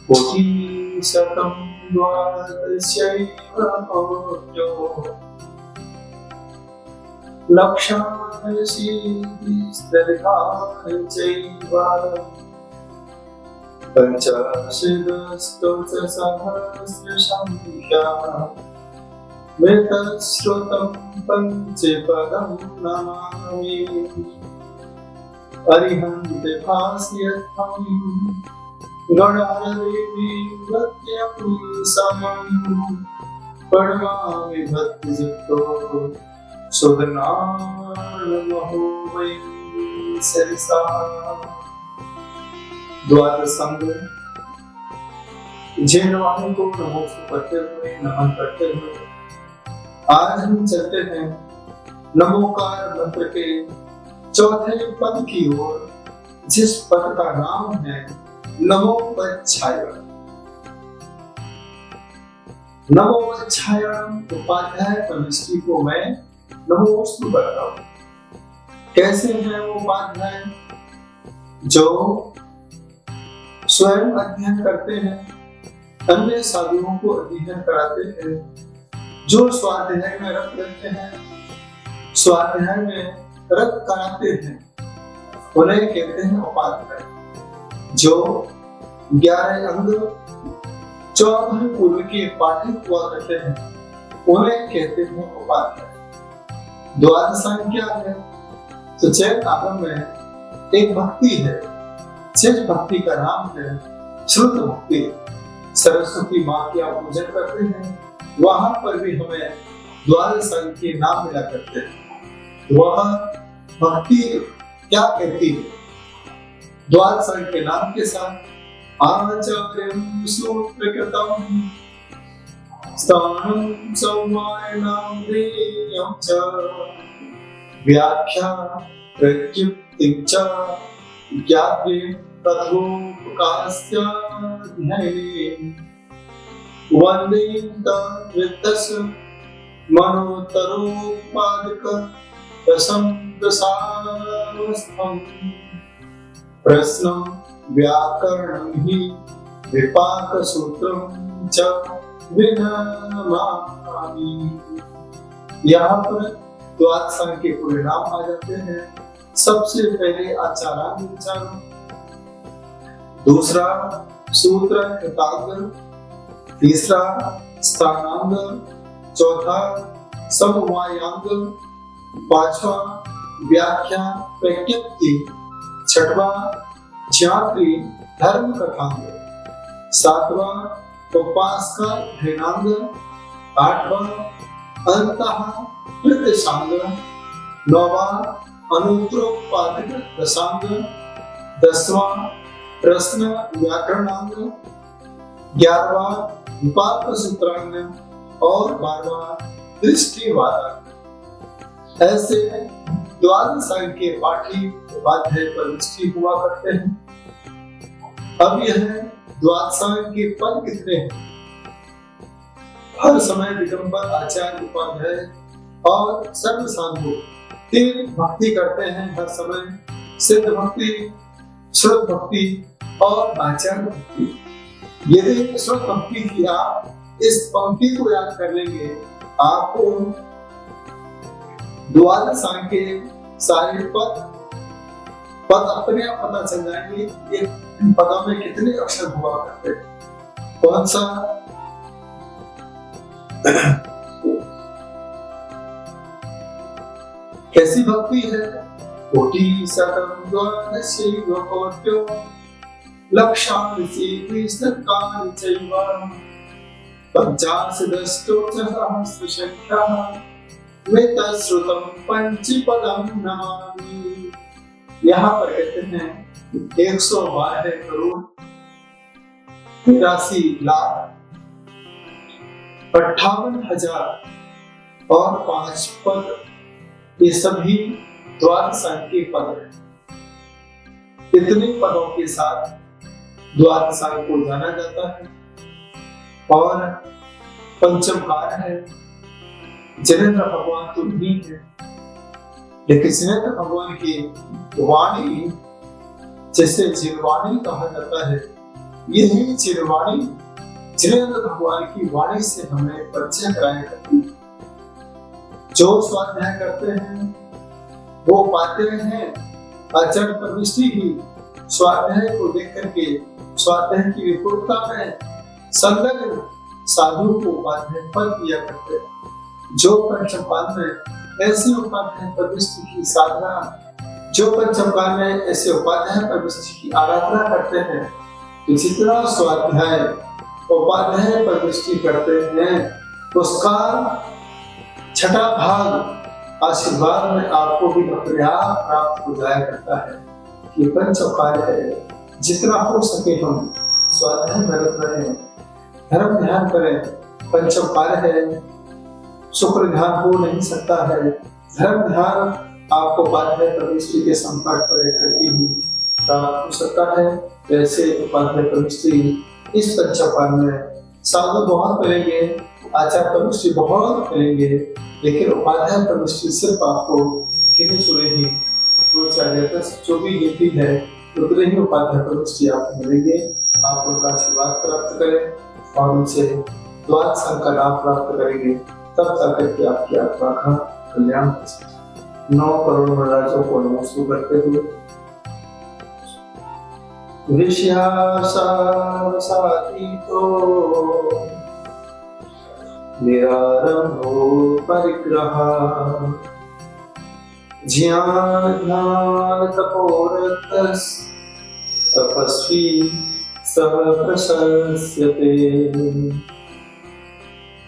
कोटिशतं द्वादशैव कोट्यो लक्षाशीतिस्दर्घानि चैव पञ्चाशदस्तोत्रसहस्रसङ्ख्या वेतश्रुतं पञ्चपदं नमामि। अरिहन्ते भास्यर्थं गणादेवी भक्त्यपुंसं प्रणमामि भक्तियुक्तो सुधनामहो वै सरसा। द्वादश संग जैन वाणी को नमो करते हुए नमन करते हुए आज हम चलते हैं नमोकार मंत्र के चौथे पद की ओर, जिस पद का नाम है नमोपच्छायनम्। नमोपच्छायनम् उपाध्याय परमेष्ठी को मैं नमोस्तु करता हूं। कैसे है वो उपाध्याय? जो स्वयं अध्ययन करते हैं, अन्य साधुओं को अध्ययन कराते हैं, जो स्वाध्याय में रत रहते हैं, स्वाध्याय में रत कराते हैं, उन्हें कहते हैं उपाध्याय। जो 11 अंग 14 पूर्व के पाठक हुआ करते हैं, उन्हें कहते हैं उपाध्याय। द्वादश अंग क्या है? तो चैत आगम में एक भक्ति है, जिस भक्ति का नाम है श्रुत भक्ति। सरस्वती माँ की आप पूजन करते हैं, वहां पर भी हमें द्वादश अंग के नाम मिला करते हैं। वह भक्ति क्या कहती है? द्वादश अंग के नाम के साथ आचार्यं सूत्रकृतं स्थानं संवायनं देयं च व्याख्या प्रत्युक्तिं च ज्ञात्वे तथोपकास्याध्ययने वन्दे तद्वित्तस्य मनोतरोपादक रसं दशावस्थं प्रश्नं व्याकरणं हि विपाकसूत्रं च विनमामि। यहाँ पर द्वादश अंग के पूरे नाम आ जाते हैं। सबसे पहले आचारांग विचार, दूसरा सूत्र कृतांग, तीसरा स्थानांग, चौथा समवायांग, पांचवा व्याख्या प्रज्ञप्ति, छठवां ज्ञाति धर्म कथांग, सातवां उपासका ध्यानांग, आठवां अंतः प्रत्यक्षांग, नौवां अनुत्तरोपादिक दशांग, 10वां प्रश्न व्याकरणांग, 11वां विपाक सूत्रांग और 12वां दृष्टिवादांग। ऐसे द्वादश अंग के पाठी उपाध्याय परमेष्ठी हुआ करते हैं। अब यह द्वादश अंग के पद कितने हैं? हर समय दिगंबर आचार्य उपाध्याय और सर्व साधु 3 भक्ति करते हैं हर समय, सिद्ध भक्ति, श्रुत भक्ति और आचार्य भक्ति। यदि श्रुत भक्ति की आप इस पंक्ति को याद कर लेंगे, आपको द्वादश अंग के सारे पद अपने आप पता चल जाएंगे। इन पदों में कितने अक्षर हुआ करते हैं, कौन सा कैसी भक्ति है। कोटिशतं द्वादशैव कोट्यो लक्षाशीतिस्दर्घानि चैव पञ्चाशदस्तोत्रसहस्रसङ्ख्या वेतश्रुतं पञ्चपदं नमामि। यहाँ पर कहते हैं 112 करोड़ 83,58,000 और 5 पद, ये सभी द्वादश अंग के पद हैं। इतने पदों के साथ द्वादश अंग को जाना जाता है। और पंचमकार है, जिनेंद्र भगवान तो नहीं है, लेकिन जिनेंद्र भगवान की वाणी, जैसे जिनवाणी कहा जाता है, यही जिनवाणी जिनेंद्र भगवान की वाणी से हमें परिचय कराया करती है। जो स्वाध्याय करते हैं वो पाते हैं, अचल प्रविष्टि ही स्वाध्याय को देख करके स्वाध्याय की विपुलता में संलग्न साधु को उपाध्याय पद दिया करते हैं। जो पंचमकाल में ऐसी उपाध्याय प्रविष्टि की साधना, जो पंचमकाल में ऐसे उपाध्याय प्रविष्टि की आराधना करते हैं, तो जितना स्वाध्याय उपाध्याय प्रविष्टि करते हैं उसका छठा भाग आशीर्वाद में आपको भी अपने आप प्राप्त हो जाया करता है। ये पंचमकाल है, जितना हो सके हम स्वाध्याय में रहे, धर्म ध्यान करें। पंचमकाल है, शुक्र ध्यान हो नहीं सकता है। धर्म ध्यान आपको उपाध्याय प्रविष्टि के संपर्क पर करके ही प्राप्त हो सकता है। वैसे उपाध्याय प्रविष्टि इस पंचमकाल में साधु बहुत करेंगे, आचार्य प्रविष्टि बहुत करेंगे, लेकिन उपाध्याय प्रविष्टि सिर्फ आपको गिने चुने ही 2, 4 या 10 जो भी गिनती है उतने ही उपाध्याय प्रविष्टि आपको मिलेंगे। आप उनका आशीर्वाद प्राप्त करें और उनसे द्वाद संग का लाभ प्राप्त करेंगे, तब जाकर के आपकी आत्मा का कल्याण हो सकता है। 9 करोड़ महाराजों को नमस्कार करते हुए विषयासाती तो निरारंभो परिग्रह ज्ञान तपोरतस तपस्वी सह प्रशंस्यते।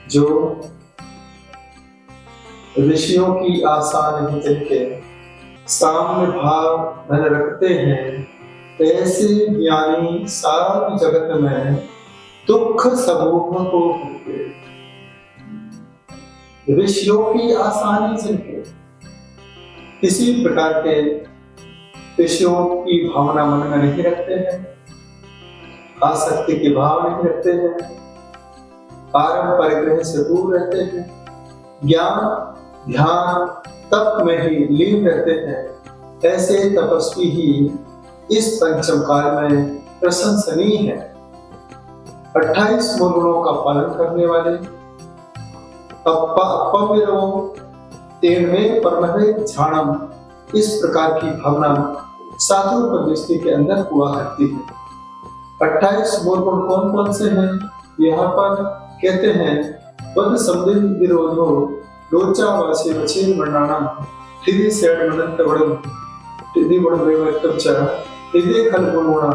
जो ऋषियों की आशा नहीं जिनके साम्य भाव मन रखते हैं, ऐसे ज्ञानी सारे जगत में दुख समूह को भरते। ऋषियों की आशा नहीं जिनके किसी प्रकार के ऋषियों की भावना मन में नहीं रखते हैं, आसक्ति के भाव नहीं रखते हैं, पारंपरिक से दूर रहते हैं, ज्ञान ध्यान तप में ही लीन रहते हैं, ऐसे तपस्वी ही इस पंचम काल में प्रशंसनीय है। 28 मूल गुणों का पालन करने वाले पविरो तेनमे परमहे झाणम, इस प्रकार की भावना साधु प्रविष्टि के अंदर हुआ करती है। 28 मूल गुण कौन कौन से हैं? यहाँ पर कहते हैं पद संदिन विरोधो लोचा वासी वचीन वर्णाना हृदय सेड मनंत वड़म हृदय वड़ वेवत्तचा हृदय खल गुणा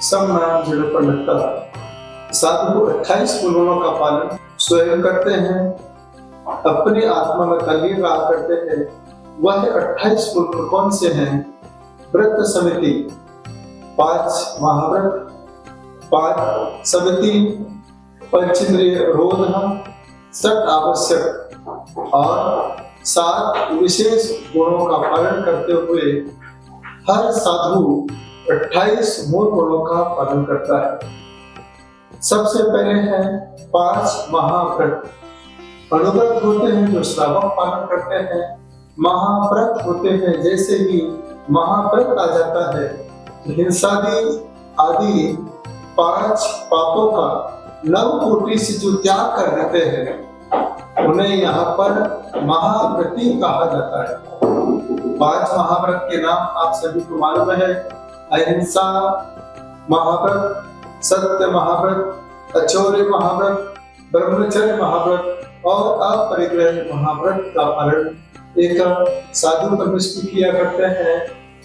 समनाम जड़ पंडिता। साधु 28 गुणों का पालन स्वयं करते हैं, अपनी आत्मा में तल्लीन रहा करते हैं। वह 28 गुण कौन से हैं? व्रत समिति, 5 महाव्रत, 5 समिति, पंचेंद्रिय रोध, 7 आवश्यक और 7 विशेष गुणों का पालन करते हुए हर साधु 28 मूल गुणों का पालन करता है। सबसे पहले है 5 महाव्रत। अनुव्रत होते हैं जो श्रावक पालन करते हैं, महाव्रत होते हैं जैसे ही महाव्रत आ जाता है हिंसादी आदि 5 पापों का 9 कोटि से जो त्याग कर देते हैं उन्हें यहाँ पर महाव्रती कहा जाता है। 5 महाव्रत के नाम आप सभी को मालूम है, अहिंसा महाव्रत, सत्य महाव्रत, अचौर्य महाव्रत, ब्रह्मचर्य महाव्रत और अपरिग्रह महाव्रत का पालन एक साधु प्रविष्टि किया करते हैं।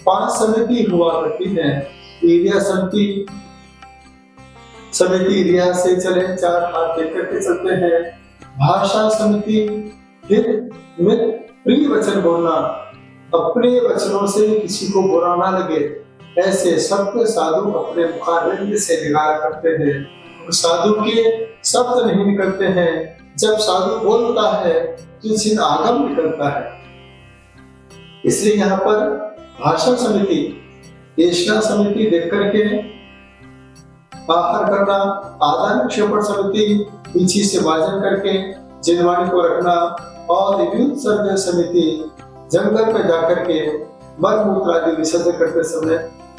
5 समिति हुआ करती है। ईर्या समिति ईर्या से चले, 4 हाथ देकर के चलते हैं। भाषा समिति, फिर प्रिय वचन बोलना, अपने वचनों से किसी को बुरा ना लगे, ऐसे शब्द साधु अपने मुखारविंद से निकाला करते हैं। साधु के शब्द नहीं निकलते हैं, जब साधु बोलता है तो चिन्ह आगम निकलता है। इसलिए यहाँ पर भाषा समिति, येषणा समिति देख करके आहार करना, आदान क्षेपण समिति पीछे से वाजन करके जिनवाणी को रखना और युद्ध सर्जन समिति जंगल में जाकर के मल मूत्र आदि विसर्जन करते समय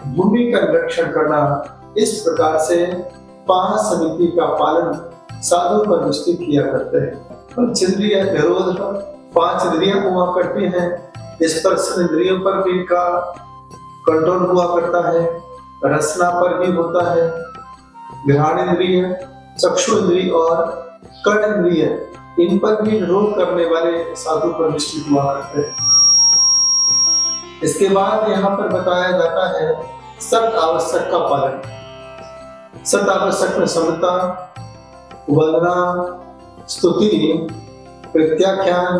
भूमि का निरीक्षण करना, इस प्रकार से 5 समिति का पालन साधु परमिष्ठी किया करते हैं। पंचेंद्रिय निरोध पर 5 इंद्रियां हुआ करती हैं, स्पर्श इंद्रियों पर भी इनका कंट्रोल हुआ करता है, रसना पर भी होता है, घ्राण इंद्रिय, चक्षु इंद्रिय और कर्ण इंद्रिय, इन पर भी निरोध करने वाले साधु परमिष्ठी हुआ करते हैं। इसके बाद यहाँ पर बताया जाता है सत आवश्यक का पालन। सत आवश्यक में समता, वंदना, स्तुति, प्रत्याख्यान,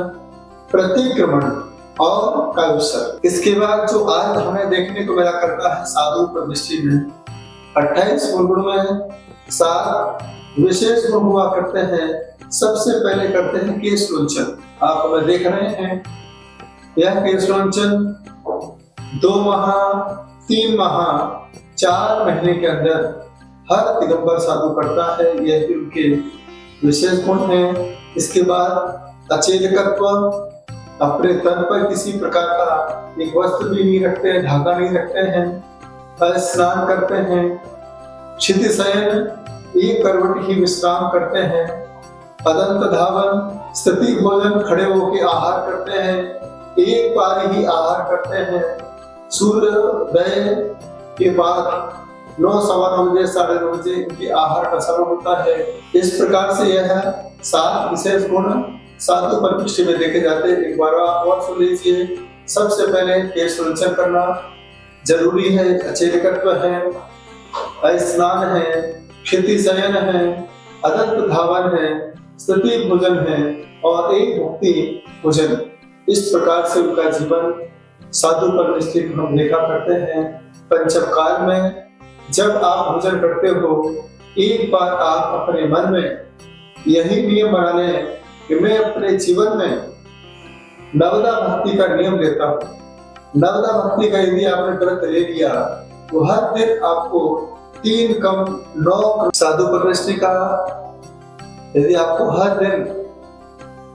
प्रतिक्रमण और काव्यसर। इसके बाद जो आज हमें देखने को मिला करता है साधु परमिष्ठी में 28 गुण में 7 विशेष गुण हुआ करते हैं। सबसे पहले करते हैं केश लोंचन। आप हमें देख रहे हैं, यह केश लोंचन 2 माह, 3 माह, 4 महीने के अंदर हर दिगंबर साधु करता है, यह भी उनके विशेष गुण है। इसके बाद अचेतकत्व, अपने तन पर किसी प्रकार का एक वस्त्र भी नहीं रखते हैं, धागा नहीं रखते हैं, स्नान करते हैं, क्षिति शयन, एक करवट ही विश्राम करते हैं, अदंत धावन, स्थिति भोजन, खड़े होकर आहार करते हैं, एक बार ही आहार करते हैं, सूर्योदय के बाद 9, सवा 9 बजे, 9:30 बजे इनके आहार का समय होता है। इस प्रकार से यह 7 विशेष गुण साधु परमिष्ठी में देखे जाते हैं। एक बार और सुन लीजिए। सबसे पहले केश लोंचन करना जरूरी है, अचेतकत्व है, स्नान है, क्षिति शयन है, अदंत धावन है, स्थिति भोजन है और एक भुक्ति भोजन। इस प्रकार से उनका जीवन साधु परमिष्ठी को हम देखा करते हैं। पंचम काल में जब आप भोजन करते हो, एक बार आप अपने मन में यही नियम बना लें कि मैं अपने जीवन में नवदा भक्ति का नियम लेता हूँ। नवदा भक्ति का यदि आपने व्रत ले लिया तो हर दिन आपको 3 कम 9 साधु परमिष्ठी का, यदि आपको हर दिन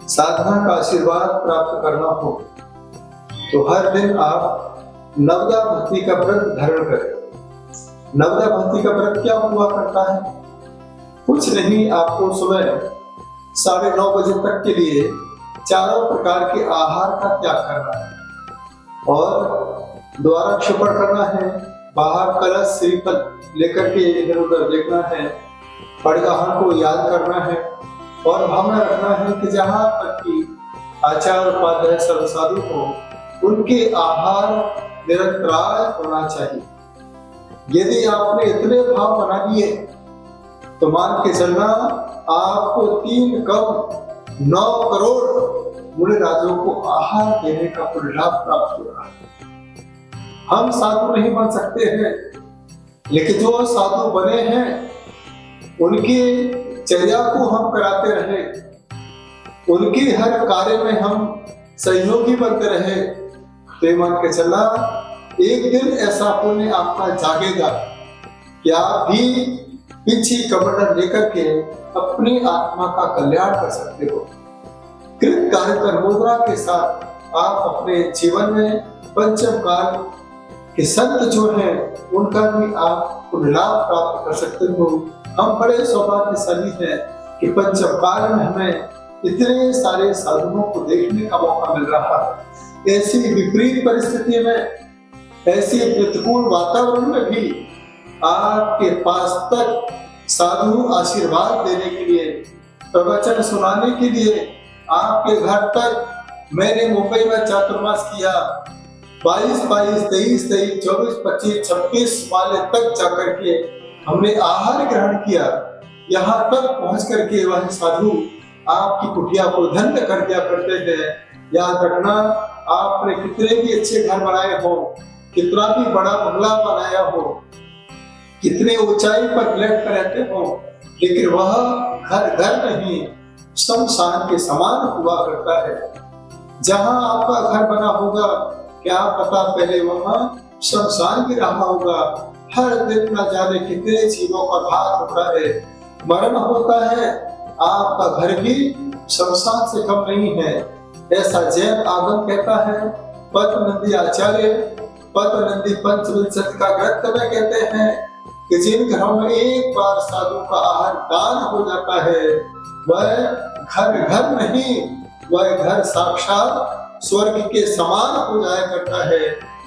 साधना का आशीर्वाद प्राप्त करना हो तो हर दिन आप नवदा भक्ति का व्रत धारण करें। नवदा भक्ति का व्रत क्या हुआ करता है? कुछ नहीं, आपको सुबह 9:30 बजे तक के लिए चारों प्रकार के आहार का त्याग करना है और द्वारा क्षिपण करना है, बाहर कलश श्रीफल लेकर के इधर उधर देखना है, पड़गाहन को याद करना है और भावना रखना है कि जहाँ तक कि आचार्य उपाध्याय सर्व साधु हो, उनके आहार निरंतराय होना चाहिए। यदि आपने इतने भाव बना लिए तो मान के चलना आपको 3 कम 9 करोड़ मुनि राजों को आहार देने का लाभ प्राप्त हो रहा है। हम साधु नहीं बन सकते हैं, लेकिन जो साधु बने हैं उनकी चर्या को हम कराते रहे, उनकी हर कार्य में हम सहयोगी बनते रहे तो मान के चलना एक दिन ऐसा पुण्य आपका जागेगा कि आप भी पीछे कमंडल लेकर के अपनी आत्मा का कल्याण कर सकते हो। कृत कार्य कर मुद्रा के साथ आप अपने जीवन में पंचम काल के संत जो हैं उनका भी आप लाभ प्राप्त कर सकते हो। हम बड़े सौभाग्यशाली हैं कि पंचम काल में हमें इतने सारे साधुओं को देखने का मौका मिल रहा है। ऐसी विपरीत परिस्थिति में, ऐसी प्रतिकूल वातावरण में भी आपके पास तक साधु आशीर्वाद देने के लिए, प्रवचन सुनाने के लिए आपके घर तक मैंने मुंबई में चातुर्मास किया। 22, 23, 24, 25, 26 वाले तक जाकर के हमने आहार ग्रहण किया। यहाँ तक पहुंच करके वह साधु आपकी कुटिया को धन्य कर दिया करते थे। याद रखना, आपने कितने भी अच्छे घर बनाए हो, कितना भी बड़ा बंगला बनाया हो, कितने ऊंचाई पर फ्लैट पर रहते हो, लेकिन वह घर नहीं, शमशान के समान हुआ करता है। जहां आपका घर बना होगा, क्या पता पहले वहां शमशान भी रहा होगा। हर दिन न जाने कितने जीवों का घात होता है, मरण होता है। आपका घर भी शमशान से कम नहीं है। ऐसा जैन आगम कहता है। पद्मनंदी आचार्य पद्मनंदी पंचविंशति का ग्रंथ में कहते हैं कि जिन घरों में एक बार साधु का आहार दान हो जाता है वह घर घर नहीं, वह घर साक्षात स्वर्ग के समान हो जाया करता है।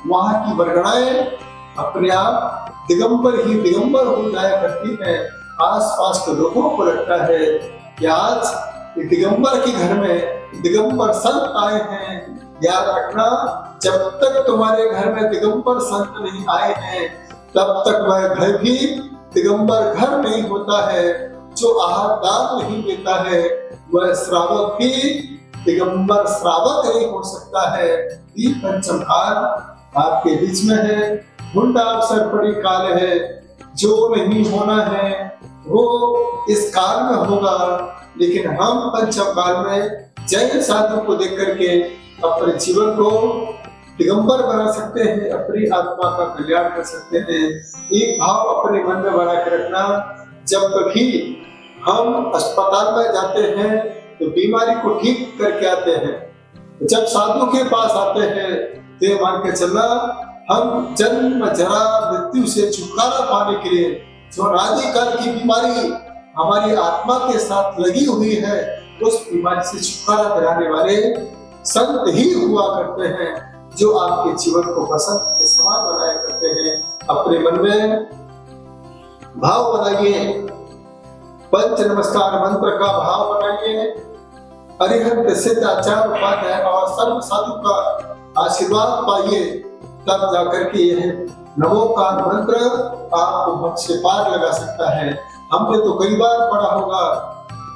वहां की वर्गणाएं अपने आप दिगंबर ही दिगंबर हो जाया करती है। आसपास के लोगों को लगता है कि आज दिगंबर के घर में दिगंबर संत आए हैं। याद रखना, जब तक तुम्हारे घर में दिगंबर संत नहीं आए हैं तब तक वह घर भी दिगंबर घर नहीं होता है। जो आहार दान नहीं देता है वह श्रावक भी दिगंबर श्रावक नहीं हो सकता है। ये पंचम काल आपके बीच में है। हुंडा अवसर पड़ी काल है। जो नहीं होना है वो इस काल में होगा, लेकिन हम पंचम काल में जैन साधु को देख करके अपने जीवन को दिगंबर बना सकते हैं, अपनी आत्मा का कल्याण कर सकते हैं। एक भाव अपने मन में बना के रखना, जब कभी हम अस्पताल में जाते हैं तो बीमारी को ठीक करके आते हैं। जब साधु के पास आते हैं तो ये मान के चलना हम जन्म जरा मृत्यु से छुटकारा पाने के लिए जो अनादि काल की बीमारी हमारी आत्मा के साथ लगी हुई है उस बीमारी से छुटकारा दिलाने वाले संत ही हुआ करते हैं, जो आपके जीवन को बसंत के समान बनाया करते हैं। अपने मन में भाव बनाइए, पंच नमस्कार मंत्र का भाव बनाइए, अरिहंत सिद्ध आचार्य उपाध्याय और सर्व साधु का आशीर्वाद पाइए, तब जाकर के यह नमोकार मंत्र आपको भक्त से पार लगा सकता है। हमने तो कई बार पढ़ा होगा,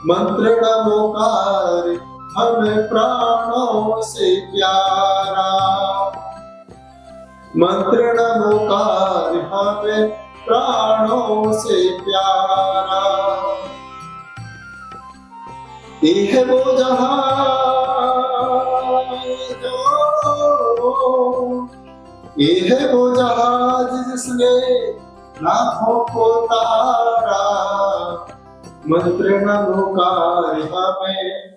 मंत्र नमोकार हमें प्राणों से प्यारा, मंत्र नमोकार हमें प्राणों से प्यारा। यह वो जहां यह वो जहाज जिसने लाखों को तारा, मंत्र नमोकार हमें